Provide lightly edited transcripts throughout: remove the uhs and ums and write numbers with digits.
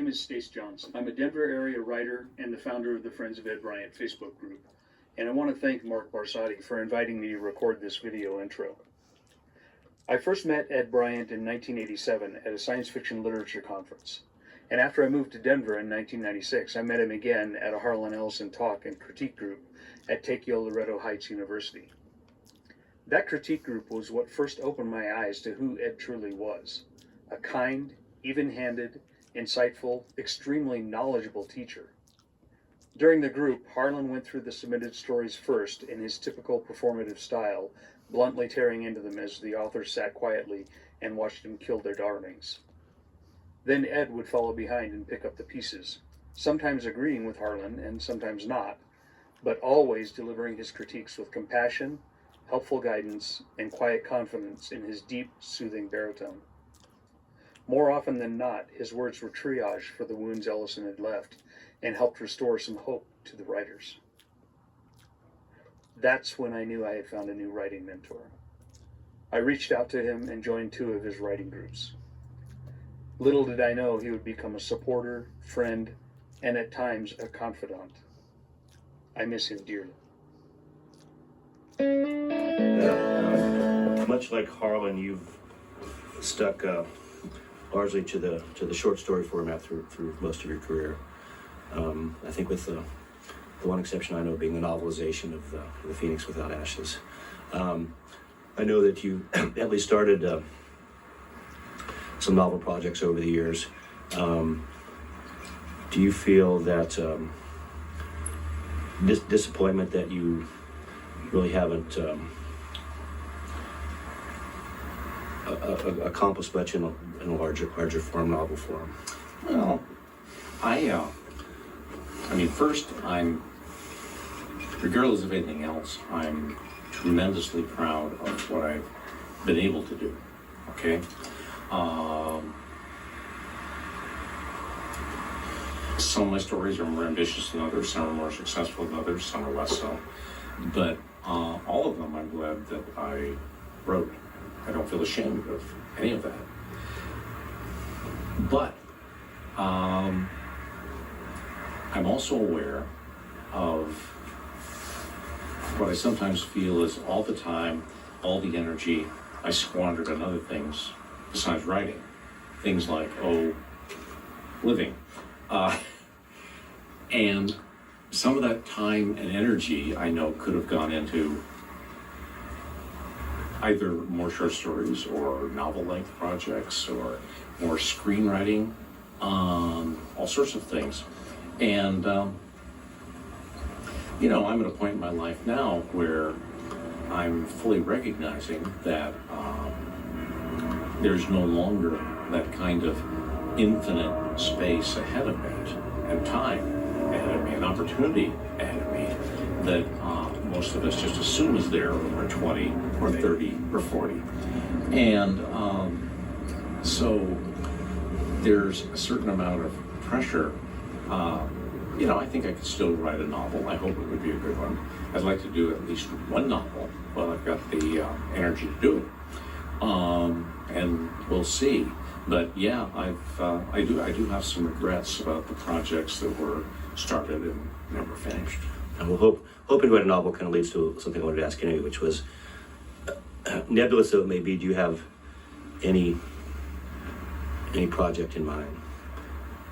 name is Stace Johnson. I'm a Denver area writer and the founder of the Friends of Ed Bryant Facebook group. And I want to thank Mark Barsati for inviting me to record this video intro. I first met Ed Bryant in 1987 at a science fiction literature conference. And after I moved to Denver in 1996, I met him again at a Harlan Ellison talk and critique group at Takeo Loreto Heights University. That critique group was what first opened my eyes to who Ed truly was. A kind, even-handed, insightful, extremely knowledgeable teacher. During the group, Harlan went through the submitted stories first in his typical performative style, bluntly tearing into them as the authors sat quietly and watched him kill their darlings. Then Ed would follow behind and pick up the pieces, sometimes agreeing with Harlan and sometimes not, but always delivering his critiques with compassion, helpful guidance, and quiet confidence in his deep, soothing baritone. More often than not, his words were triage for the wounds Ellison had left and helped restore some hope to the writers. That's when I knew I had found a new writing mentor. I reached out to him and joined 2 of his writing groups. Little did I know he would become a supporter, friend, and at times a confidant. I miss him dearly. Much like Harlan, you've stuck largely to the short story format through most of your career. I think with the one exception I know being the novelization of the Phoenix Without Ashes. I know that you at least started some novel projects over the years. Do you feel that disappointment that you really haven't accomplished much in a larger form, novel form? Well, I mean, first, regardless of anything else, I'm tremendously proud of what I've been able to do, okay? Some of my stories are more ambitious than others, some are more successful than others, some are less so. But all of them I'm glad that I wrote. I don't feel ashamed of any of that. But I'm also aware of what I sometimes feel is all the time, all the energy I squandered on other things besides writing. Things like, living. And some of that time and energy I know could have gone into either more short stories or novel-length projects or more screenwriting, all sorts of things. And, I'm at a point in my life now where I'm fully recognizing that there's no longer that kind of infinite space ahead of me and time ahead of me, an opportunity ahead of me that most of us just assume is there when we're 20 or 30 or 40. And so there's a certain amount of pressure. I think I could still write a novel. I hope it would be a good one. I'd like to do at least one novel. Well, I've got the energy to do it. And we'll see. But yeah, I do have some regrets about the projects that were started and never finished. And we'll hoping to write a novel kind of leads to something I wanted to ask anyway, which was, nebulous though it may be, do you have any project in mind?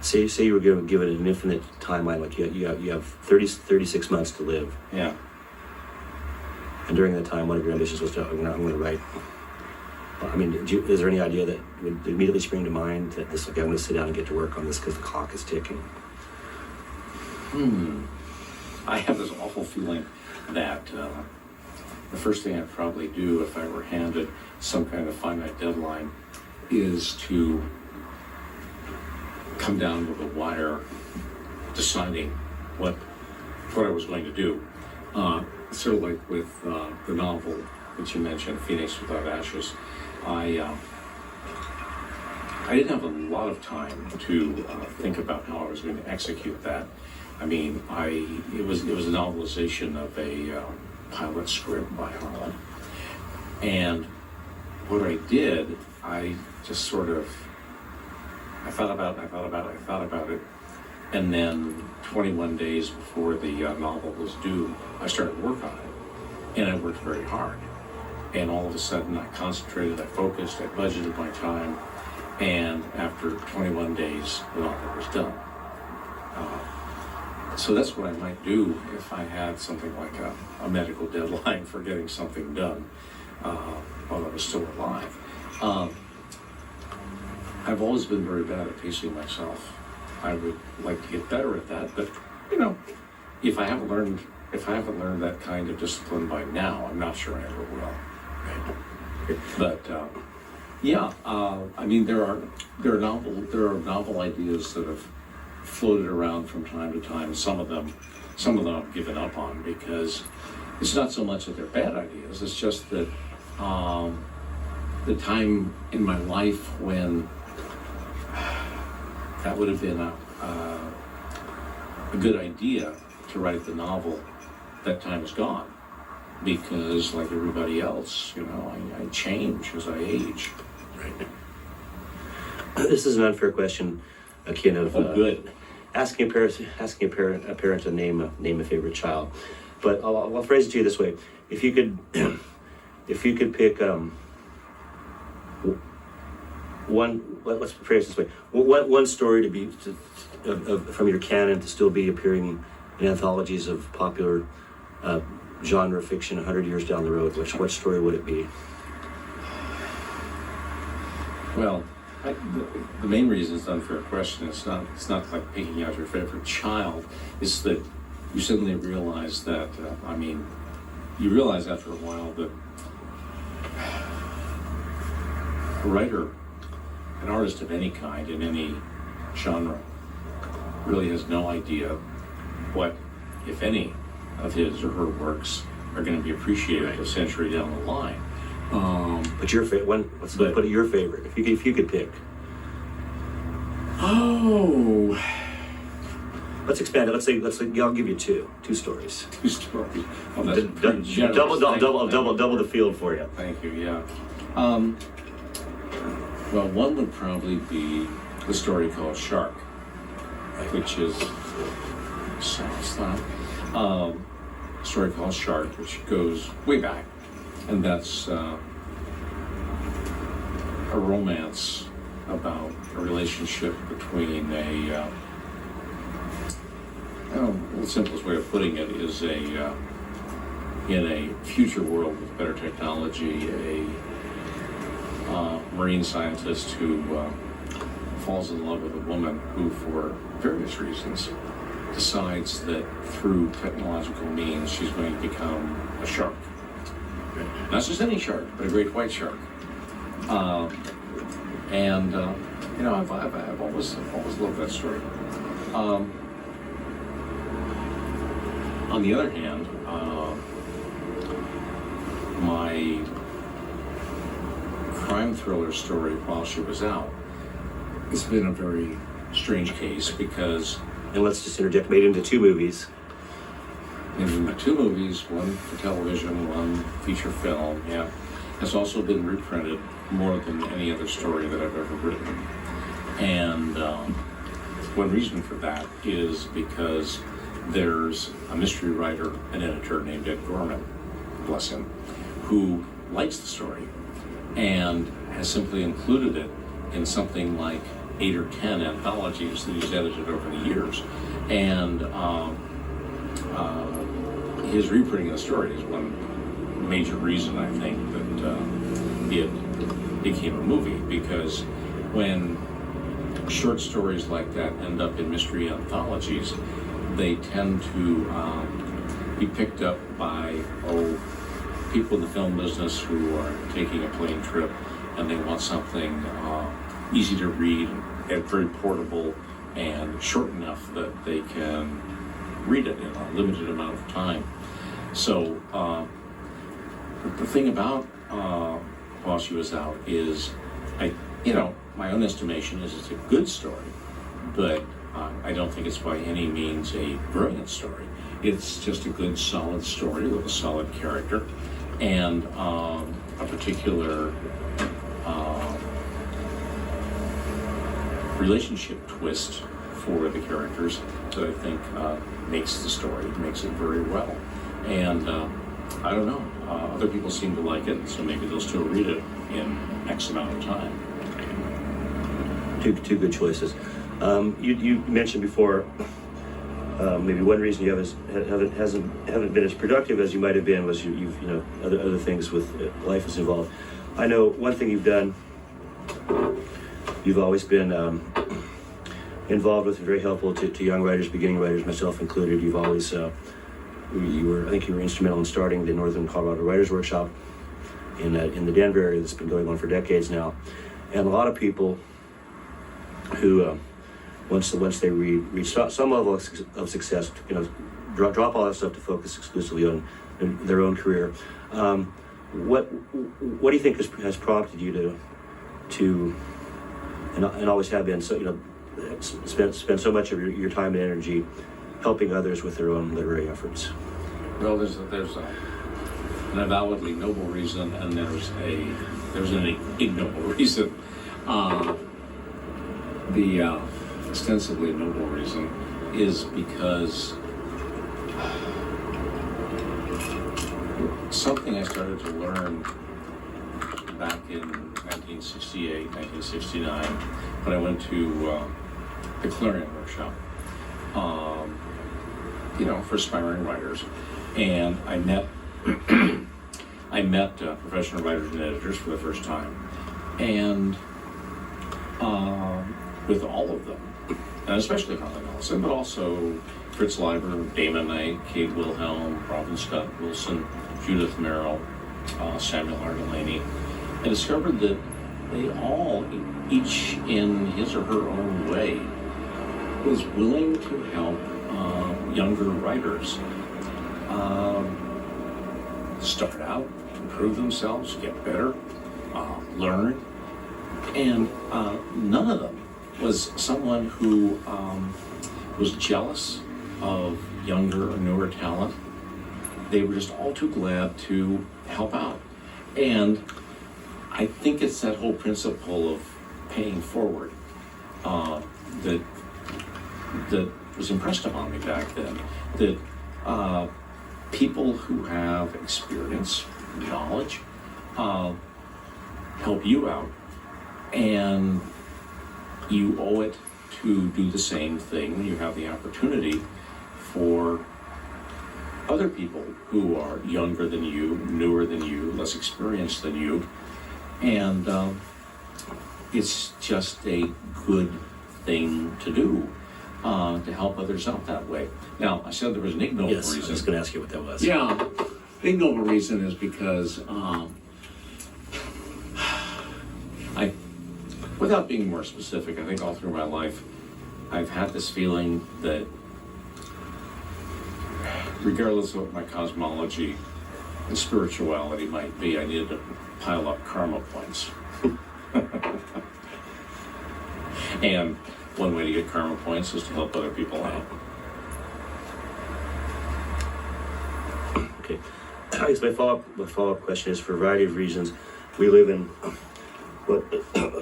Say you were given an infinite timeline, like you have 36 months to live. Yeah. And during that time, one of your ambitions was I'm going to write. I mean, is there any idea that would immediately spring to mind that I'm going to sit down and get to work on this because the clock is ticking? I have this awful feeling that the first thing I'd probably do if I were handed some kind of finite deadline is to come down with a wire deciding what I was going to do. Sort of like with the novel that you mentioned, Phoenix Without Ashes, I didn't have a lot of time to think about how I was going to execute that. I mean, it was a novelization of a pilot script by Harlan, and what I did, I just sort of I thought about it, and then 21 days before the novel was due, I started work on it, and I worked very hard. And all of a sudden, I concentrated, I focused, I budgeted my time, and after 21 days, the novel was done. So that's what I might do if I had something like a medical deadline for getting something done while I was still alive. I've always been very bad at pacing myself. I would like to get better at that, but you know, if I haven't learned that kind of discipline by now, I'm not sure I ever will. But I mean, there are novel ideas that have floated around from time to time. Some of them I've given up on because it's not so much that they're bad ideas. It's just that the time in my life when that would have been a good idea to write the novel, that time is gone. Because like everybody else, you know, I change as I age. Right. This is an unfair question, akin of Good. asking a parent to name a favorite child. But I'll phrase it to you this way: if you could pick one, let's phrase it this way: one story from your canon to still be appearing in anthologies of popular genre fiction 100 years down the road, what story would it be? Well, the main reason it's an unfair question, it's not like picking out your favorite child, is that you suddenly realize that, you realize after a while that a writer, an artist of any kind, in any genre, really has no idea what, if any, of his or her works are going to be appreciated a century down the line. But your favorite, let's put it your favorite. If you could pick. Oh. Let's expand it. Let's say I'll give you two stories. Two stories. Oh, that's pretty generous. Double the field for you. Thank you. Yeah. Well, one would probably be the story called Shark, which is a story called Shark, which goes way back, and that's a romance about a relationship between the simplest way of putting it is in a future world with better technology, a marine scientist who falls in love with a woman who, for various reasons, decides that through technological means she's going to become a shark. Not just any shark, but a great white shark. I've always loved that story. On the other hand, my crime thriller story, While She Was Out, has been a very strange case because... And let's just interject, made into two movies. In two movies, one for television, one feature film, yeah. Has also been reprinted more than any other story that I've ever written. And one reason for that is because there's a mystery writer and editor named Ed Bryant, bless him, who likes the story and has simply included it in something like 8 or 10 anthologies that he's edited over the years. And his reprinting of the story is one major reason, I think, that it became a movie, because when short stories like that end up in mystery anthologies, they tend to be picked up by people in the film business who are taking a plane trip and they want something easy to read and very portable and short enough that they can read it in a limited amount of time. So the thing about While She Was Out is, my own estimation is it's a good story, but I don't think it's by any means a brilliant story. It's just a good, solid story with a solid character and a particular relationship twist for the characters that I think makes the story, makes it very well. And I don't know, other people seem to like it, so maybe they'll still read it in X amount of time. Two good choices. You mentioned before maybe one reason you haven't been as productive as you might have been was you've other things with life is involved. I know one thing you've done. You've always been involved with and very helpful to young writers, beginning writers, myself included. You've always I think you were instrumental in starting the Northern Colorado Writers Workshop in the Denver area that's been going on for decades now, and a lot of people who once they reach some level of success, drop all that stuff to focus exclusively on their own career. What do you think has prompted you to and always have been spend so much of your time and energy helping others with their own literary efforts? Well, there's an avowedly noble reason, and there's an ignoble reason. The ostensibly noble reason is because something I started to learn back in 1968, 1969, when I went to the Clarion Workshop, for aspiring writers, and I met professional writers and editors for the first time, and with all of them, and especially Harlan Ellison, but also Fritz Leiber, Damon Knight, Kate Wilhelm, Robin Scott Wilson, Judith Merrill, Samuel R. Delaney. I discovered that they all, each in his or her own way, was willing to help younger writers start out, improve themselves, get better, learn. And none of them was someone who was jealous of younger or newer talent. They were just all too glad to help out. And I think it's that whole principle of paying forward that was impressed upon me back then. That people who have experience, knowledge, help you out, and you owe it to do the same thing when you have the opportunity for other people who are younger than you, newer than you, less experienced than you, and it's just a good thing to do to help others out that way. Now, I said there was an ignoble reason. Yes, I was going to ask you what that was. Yeah, the ignoble reason is because without being more specific, I think all through my life, I've had this feeling that regardless of what my cosmology and spirituality might be, I needed to pile up karma points. And one way to get karma points is to help other people out. Okay. I guess my follow-up question is, for a variety of reasons, we live in what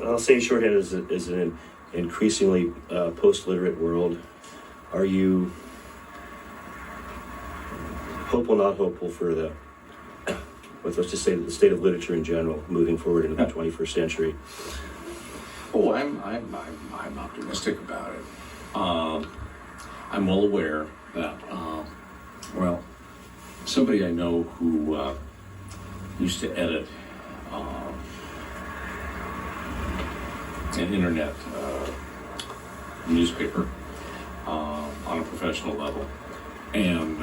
I'll say shorthand is an increasingly post-literate world. Are you hopeful, not hopeful for let's just say the state of literature in general moving forward into the 21st century? Oh, I'm optimistic about it. I'm well aware that somebody I know who used to edit an internet newspaper on a professional level, and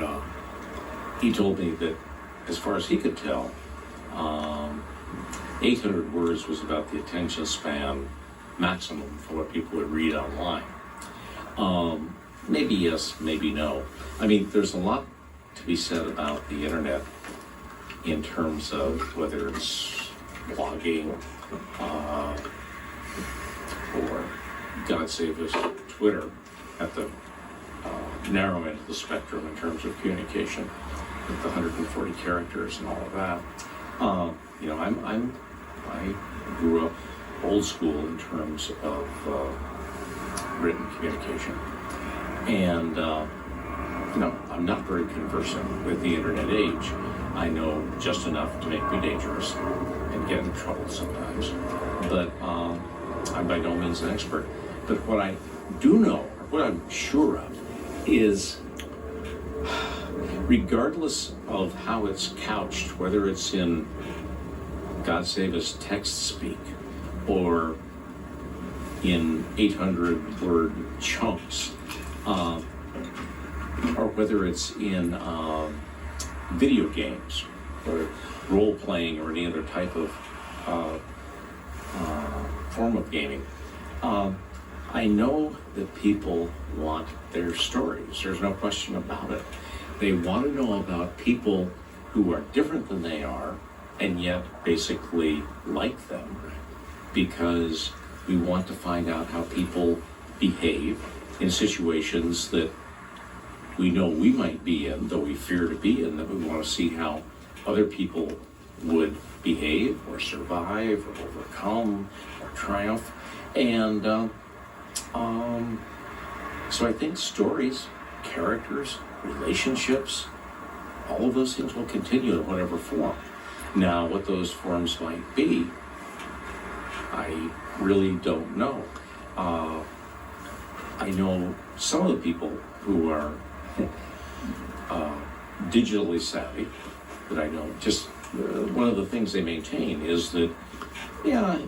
he told me that as far as he could tell, 800 words was about the attention span maximum for what people would read online. Maybe yes, maybe no. I mean, there's a lot to be said about the internet in terms of whether it's blogging or, God save us, Twitter at the narrow end of the spectrum in terms of communication with the 140 characters and all of that. I grew up old school in terms of written communication. And, I'm not very conversant with the internet age. I know just enough to make me dangerous and get in trouble sometimes. But I'm by no means an expert. But what I do know, or what I'm sure of, is regardless of how it's couched, whether it's in God Save Us text speak or in 800-word chunks, or whether it's in video games or role-playing or any other type of form of gaming, I know that people want their stories. There's no question about it. They want to know about people who are different than they are and yet basically like them, because we want to find out how people behave in situations that we know we might be in, though we fear to be in, that we want to see how other people would behave or survive or overcome or triumph. And so I think stories, characters, relationships, all of those things will continue in whatever form. Now, what those forms might be, I really don't know. I know some of the people who are digitally savvy that I know. Just one of the things they maintain is that,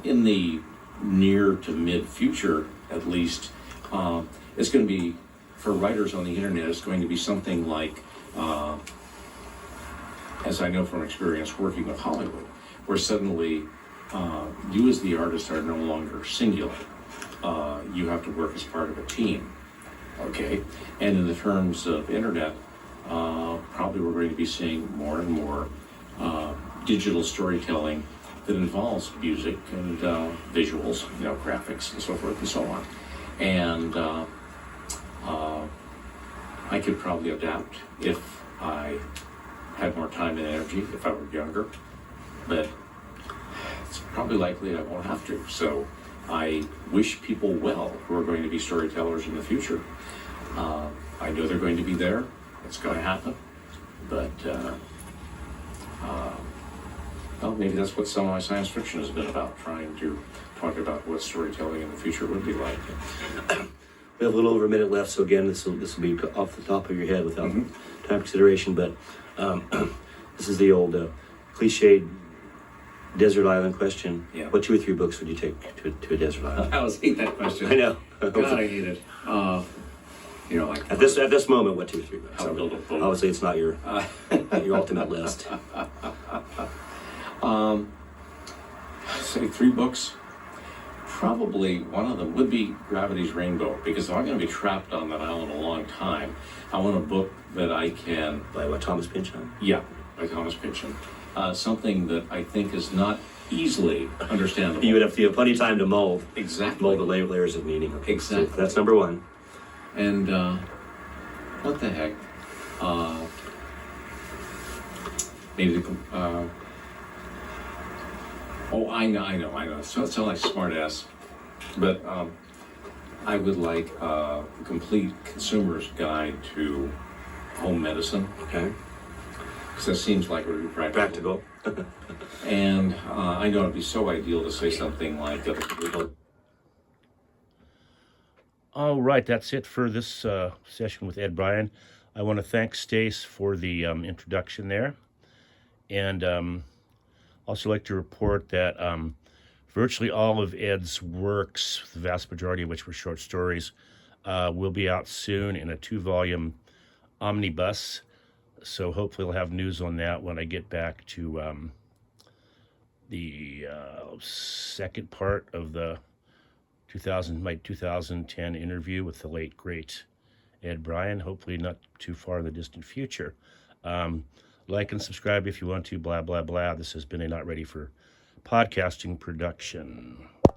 in the near to mid future, at least, it's going to be, for writers on the internet, it's going to be something like, as I know from experience working with Hollywood, where suddenly you as the artist are no longer singular. You have to work as part of a team, okay? And in the terms of internet, probably we're going to be seeing more and more digital storytelling that involves music and visuals, graphics and so forth and so on. And I could probably adapt if I had more time and energy, if I were younger, but it's probably likely I won't have to. So I wish people well who are going to be storytellers in the future. I know they're going to be there. It's going to happen. But, well, maybe that's what some of my science fiction has been about, trying to talk about what storytelling in the future would be like. We have a little over a minute left, so again, this will be off the top of your head without time consideration, but this is the old cliched desert island question. Yeah. What 2 or 3 books would you take to a desert island? I always hate that question. I know. God, I hate it. Like at this moment, what 2 or 3 books? How to build a boat. Obviously, it's not your your ultimate list. Say 3 books. Probably one of them would be Gravity's Rainbow, because if I'm going to be trapped on that island a long time, I want a book that I can... By what, Thomas Pynchon? Yeah, by Thomas Pynchon. Something that I think is not easily understandable. You would have to have plenty of time to mold. Exactly. Mold the layers of meaning. Okay. Exactly. So that's number 1. And what the heck? Maybe the... I know. So it sounds like smart ass. But I would like a complete consumer's guide to home medicine. Okay. Because that seems like it would be practical. And I know it'd be so ideal to say something like... All right, that's it for this session with Ed Bryant. I want to thank Stace for the introduction there. And also like to report that virtually all of Ed's works, the vast majority of which were short stories, will be out soon in a 2-volume omnibus. So hopefully we'll have news on that when I get back to the second part of the 2010 interview with the late, great Ed Bryant, hopefully not too far in the distant future. Like and subscribe if you want to, blah, blah, blah. This has been a Not Ready for Podcasting production.